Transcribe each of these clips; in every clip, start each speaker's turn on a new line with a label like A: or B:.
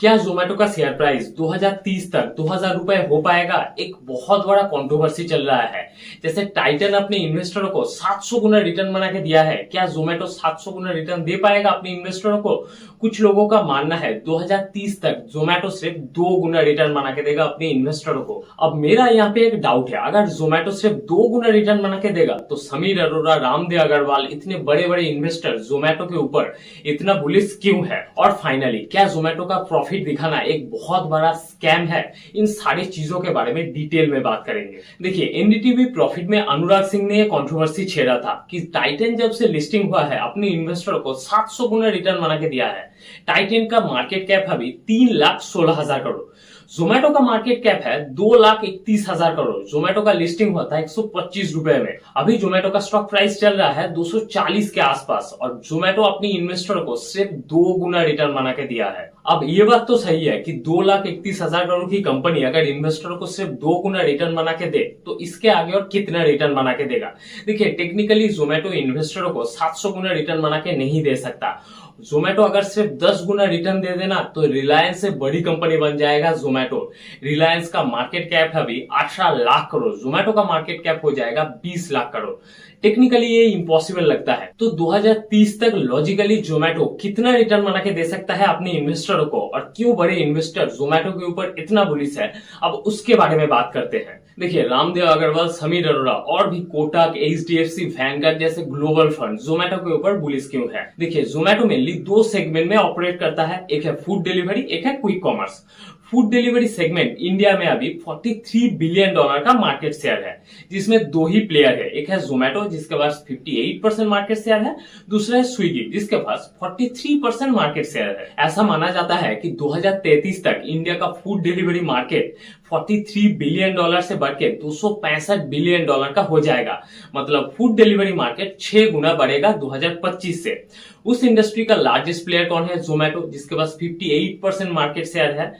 A: क्या जोमेटो का share price 2030 तक 2000 रुपए हो पाएगा? एक बहुत बड़ा कंट्रोवर्सी चल रहा है। जैसे टाइटन अपने इन्वेस्टरों को 700 गुना रिटर्न बना के दिया है, क्या जोमेटो 700 गुना रिटर्न दे पाएगा अपने इन्वेस्टरों को? कुछ लोगों का मानना है 2030 तक जोमेटो सिर्फ 2 गुना रिटर्न बना के देगा अपने इन्वेस्टरों को। अब मेरा यहाँ पे एक डाउट है, अगर जोमेटो सिर्फ 2 गुना रिटर्न बना के देगा तो समीर अरोड़ा, रामदेव अग्रवाल, इतने बड़े बड़े इन्वेस्टर जोमेटो के ऊपर इतना बुलिश क्यों है? और फाइनली क्या जोमेटो का प्रॉफिट दिखाना एक बहुत बड़ा स्कैम है? इन सारी चीजों के बारे में डिटेल में बात करेंगे। देखिए, एनडीटीवी प्रॉफिट में अनुराग सिंह ने कंट्रोवर्सी छेड़ा था कि टाइटन जब से लिस्टिंग हुआ है अपने इन्वेस्टरों को 700 गुना रिटर्न बना के दिया है। टाइटन का मार्केट कैप अभी 3,16,000 करोड़, जोमेटो का मार्केट कैप है 2,31,000 करोड़। जोमेटो का लिस्टिंग हुआ था 125 रुपए में। अभी जोमेटो का स्टॉक प्राइस चल रहा है 240 के आसपास, और जोमेटो अपनी इन्वेस्टर को सिर्फ 2 गुना रिटर्न बना के दिया है। अब ये बात तो सही है कि 2,31,000 करोड़ की कंपनी अगर इन्वेस्टरों को सिर्फ 2 गुना रिटर्न बना के दे तो इसके आगे और कितना रिटर्न बना के देगा? देखिए, टेक्निकली जोमेटो इन्वेस्टरों को 700 गुना रिटर्न बना के नहीं दे सकता। जोमेटो अगर सिर्फ 10 गुना रिटर्न दे देना तो रिलायंस से बड़ी कंपनी बन जाएगा जोमेटो। रिलायंस का मार्केट कैप है अभी 18 लाख करोड़, जोमेटो का मार्केट कैप हो जाएगा 20 लाख करोड़। टेक्निकली ये इम्पॉसिबल लगता है। तो 2030 तक लॉजिकली जोमेटो कितना रिटर्न बना के दे सकता है अपने इन्वेस्टरों को, और क्यों बड़े इन्वेस्टर जोमेटो के ऊपर इतना बुलिश है, अब उसके बारे में बात करते हैं। देखिए, रामदेव अग्रवाल, समीर अरोड़ा और भी कोटक, एचडीएफसी, वैनगार्ड जैसे ग्लोबल फंड जोमेटो के ऊपर बुलिश क्यों है? देखिए, जोमेटो मेनली 2 सेगमेंट में ऑपरेट करता है, एक है फूड डिलीवरी, एक है quick commerce. Food delivery segment India में अभी $43 बिलियन का मार्केट शेयर है, जिसमें 2 ही प्लेयर है। एक है जोमेटो जिसके पास 58% मार्केट शेयर है, दूसरा है स्विगी जिसके पास 43% मार्केट शेयर है। ऐसा माना जाता है कि 2033 तक इंडिया का फूड डिलीवरी मार्केट $43 बिलियन से बढ़ के $265 बिलियन का हो जाएगा। मतलब फूड डिलीवरी मार्केट 6 गुना बढ़ेगा 2025 से। उस इंडस्ट्री का लार्जेस्ट प्लेयर कौन है? जोमेटो, जिसके पास 58% मार्केट शेयर है।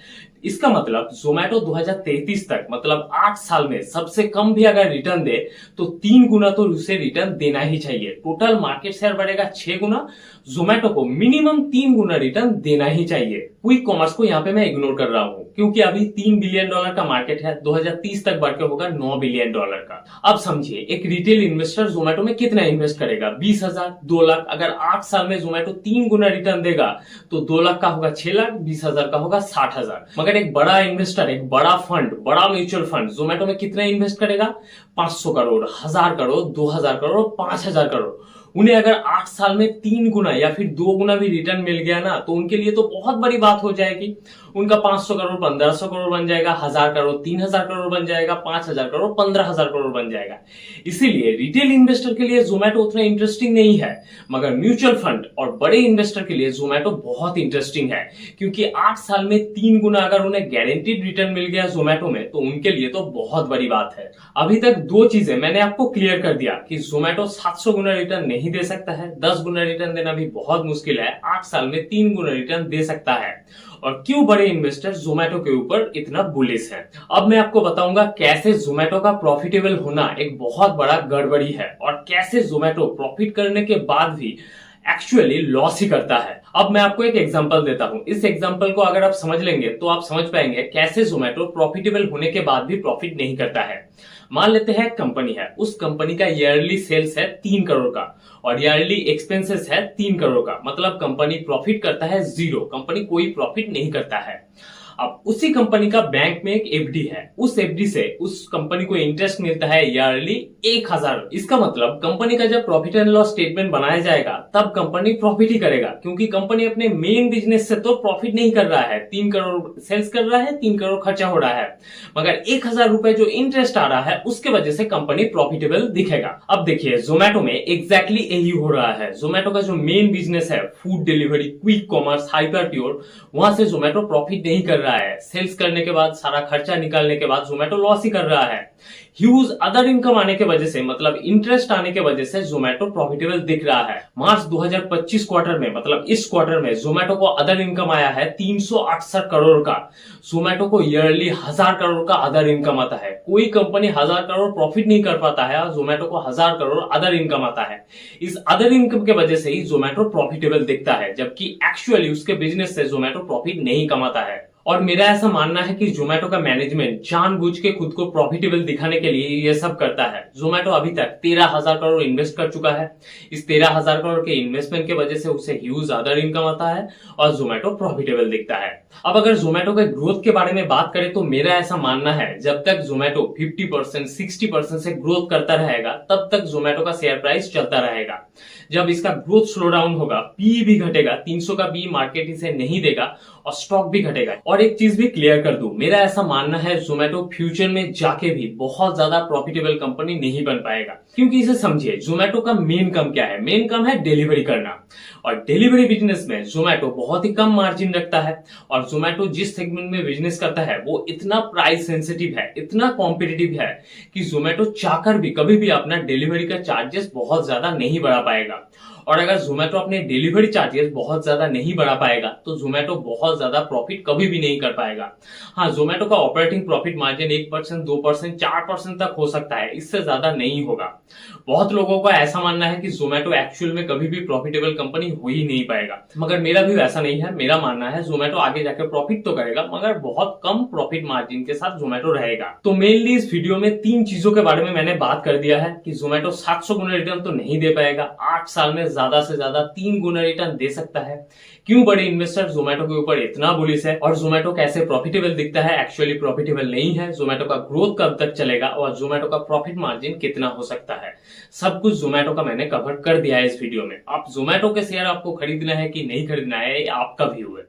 A: इसका मतलब जोमेटो 2033 तक, मतलब 8 साल में सबसे कम भी अगर रिटर्न दे तो 3 गुना तो उसे रिटर्न देना ही चाहिए। टोटल मार्केट शेयर बढ़ेगा 6 गुना, जोमेटो को मिनिमम 3 गुना रिटर्न देना ही चाहिए। क्विक कॉमर्स को यहाँ पे मैं इग्नोर कर रहा हूँ क्योंकि अभी $3 बिलियन का मार्केट है, 2030 तक बढ़ के होगा $9 बिलियन का। अब समझिए, एक रिटेल इन्वेस्टर जोमेटो में कितना इन्वेस्ट करेगा? 20,000, 2 लाख। अगर 8 साल में जोमेटो 3 गुना रिटर्न देगा तो 2 लाख का होगा 6 लाख, 20,000 का होगा 60,000। मगर एक बड़ा इन्वेस्टर, एक बड़ा फंड, बड़ा म्यूचुअल फंड जोमेटो में कितना इन्वेस्ट करेगा? 500 करोड़, 1000 करोड़, 2000 करोड़, 5000 करोड़। उन्हें अगर 8 साल में 3 गुना या फिर 2 गुना भी रिटर्न मिल गया ना तो उनके लिए तो बहुत बड़ी बात हो जाएगी। उनका 500 करोड़ 1500 करोड़ बन जाएगा, 1000 करोड़ 3000 करोड़ बन जाएगा, 5000 करोड़ 15,000 करोड़ बन जाएगा। इसीलिए रिटेल इन्वेस्टर के लिए जोमेटो उतना इंटरेस्टिंग नहीं है, मगर म्यूचुअल फंड और बड़े इन्वेस्टर के लिए जोमेटो बहुत इंटरेस्टिंग है, क्योंकि 8 साल में 3 गुना अगर उन्हें गारंटीड रिटर्न मिल गया जोमेटो में तो उनके लिए तो बहुत बड़ी बात है। अभी तक 2 चीजें मैंने आपको क्लियर कर दिया कि जोमेटो 700 गुना रिटर्न नहीं दे सकता है, 10 गुना रिटर्न देना भी बहुत मुश्किल है, 8 साल में 3 गुना रिटर्न दे सकता है, और क्यों बड़े इन्वेस्टर जोमेटो के ऊपर इतना बुलिश है। अब मैं आपको बताऊंगा कैसे जोमेटो का प्रॉफिटेबल होना एक बहुत बड़ा गड़बड़ी है, और कैसे जोमेटो प्रॉफिट करने के बाद भी एक्चुअली लॉस ही करता है। अब मैं आपको एक एग्जांपल देता हूं। इस एग्जांपल को अगर आप समझ लेंगे तो आप समझ पाएंगे कैसे जोमेटो प्रॉफिटेबल होने के बाद भी प्रॉफिट नहीं करता है। मान लेते हैं कंपनी है, उस कंपनी का ईयरली सेल्स है 3 करोड़ का और ईयरली एक्सपेंसेस है 3 करोड़ का, मतलब कंपनी प्रॉफिट करता है 0, कंपनी कोई प्रॉफिट नहीं करता है। अब उसी कंपनी का बैंक में एक एफडी है, उस एफडी से उस कंपनी को इंटरेस्ट मिलता है ईयरली 1000। इसका मतलब कंपनी का जब प्रॉफिट एंड लॉस स्टेटमेंट बनाया जाएगा तब कंपनी प्रॉफिट ही करेगा, क्योंकि कंपनी अपने मेन बिजनेस से तो प्रॉफिट नहीं कर रहा है। 3 करोड़ सेल्स कर रहा है, 3 करोड़ खर्चा हो रहा है, मगर 1000 रुपए जो इंटरेस्ट आ रहा है उसके वजह से कंपनी प्रॉफिटेबल दिखेगा। अब देखिए, जोमेटो में एग्जैक्टली यही हो रहा है। जोमेटो का जो मेन बिजनेस है food delivery, quick commerce, hyper pure, वहां से जोमेटो प्रॉफिट नहीं कर रहा है। सेल्स करने के बाद, सारा खर्चा निकालने के बाद जोमेटो लॉस ही कर रहा है। ह्यूज अदर इनकम आने की वजह से, मतलब इंटरेस्ट आने की वजह से जोमेटो प्रॉफिटेबल दिख रहा है। मार्च 2025 क्वार्टर में, मतलब इस क्वार्टर में जोमेटो को अदर इनकम आया है 368 करोड़ का। जोमेटो को ईयरली 1000 करोड़ का अदर इनकम आता है। कोई कंपनी 1000 करोड़ प्रॉफिट नहीं कर पाता है और जोमेटो को 1000 करोड़ अदर इनकम आता है। इस अदर इनकम के वजह से ही जोमेटो प्रॉफिटेबल दिखता है, जबकि एक्चुअली उसके बिजनेस से जोमेटो प्रॉफिट नहीं कमाता है। और मेरा ऐसा मानना है कि जोमेटो का मैनेजमेंट जानबूझ के खुद को प्रॉफिटेबल दिखाने के लिए ये सब करता है। जोमेटो अभी तक 13,000 करोड़ इन्वेस्ट कर चुका है। इस 13,000 करोड़ के इन्वेस्टमेंट की वजह से उसे ह्यूज अदर इनकम आता है और जोमेटो प्रॉफिटेबल दिखता है। अब अगर जोमेटो के ग्रोथ के बारे में बात करें तो मेरा ऐसा मानना है, जब तक जोमेटो 50%, 60% से ग्रोथ करता रहेगा, तब तक जोमेटो का शेयर प्राइस चलता रहेगा। जब इसका ग्रोथ स्लो डाउन होगा, पी भी घटेगा, 300 का पी मार्केट इसे नहीं देगा और स्टॉक भी घटेगा। और एक चीज भी क्लियर कर दूं, मेरा ऐसा मानना है जोमेटो फ्यूचर में जाके भी बहुत ज्यादा प्रॉफिटेबल कंपनी नहीं बन पाएगा। क्योंकि इसे समझिए, जोमेटो का मेन काम क्या है? मेन काम है डिलीवरी करना, और डिलीवरी बिजनेस में जोमेटो बहुत ही कम मार्जिन रखता है। और जोमेटो जिस सेगमेंट में बिजनेस करता है वो इतना प्राइस सेंसिटिव है, इतना कॉम्पिटिटिव है कि जोमेटो चाहकर भी कभी भी अपना डिलीवरी का चार्जेस बहुत ज्यादा नहीं बढ़ा पाएगा। और अगर जोमेटो अपने डिलीवरी चार्जेस बहुत ज्यादा नहीं बढ़ा पाएगा तो जोमेटो बहुत ज्यादा प्रॉफिट कभी भी नहीं कर पाएगा। हाँ, जोमेटो का ऑपरेटिंग प्रॉफिट मार्जिन 1%, 2%, 4% तक हो सकता है, इससे ज्यादा नहीं होगा। बहुत लोगों का ऐसा मानना है कि जोमेटो एक्चुअल में कभी भी प्रॉफिटेबल कंपनी हो ही नहीं पाएगा, मगर मेरा भी ऐसा नहीं है। मेरा मानना है जोमेटो आगे जाकर प्रॉफिट तो करेगा, मगर बहुत कम प्रॉफिट मार्जिन के साथ जोमेटो रहेगा। तो मेनली इस वीडियो में 3 चीजों के बारे में मैंने बात कर दिया है कि जोमेटो 700 गुना रिटर्न तो नहीं दे पाएगा, 8 साल में ज्यादा से ज्यादा 3 गुना रिटर्न दे सकता है। क्यों बड़े इन्वेस्टर जोमेटो के ऊपर इतना बुलिश है, और जोमेटो कैसे प्रॉफिटेबल दिखता है, एक्चुअली प्रॉफिटेबल नहीं है। जोमेटो का ग्रोथ कब तक चलेगा और जोमेटो का प्रॉफिट मार्जिन कितना हो सकता है, सब कुछ जोमेटो का मैंने कवर कर दिया है इस वीडियो में। आप जोमेटो के शेयर आपको खरीदना है कि नहीं खरीदना है, आपका व्यू है।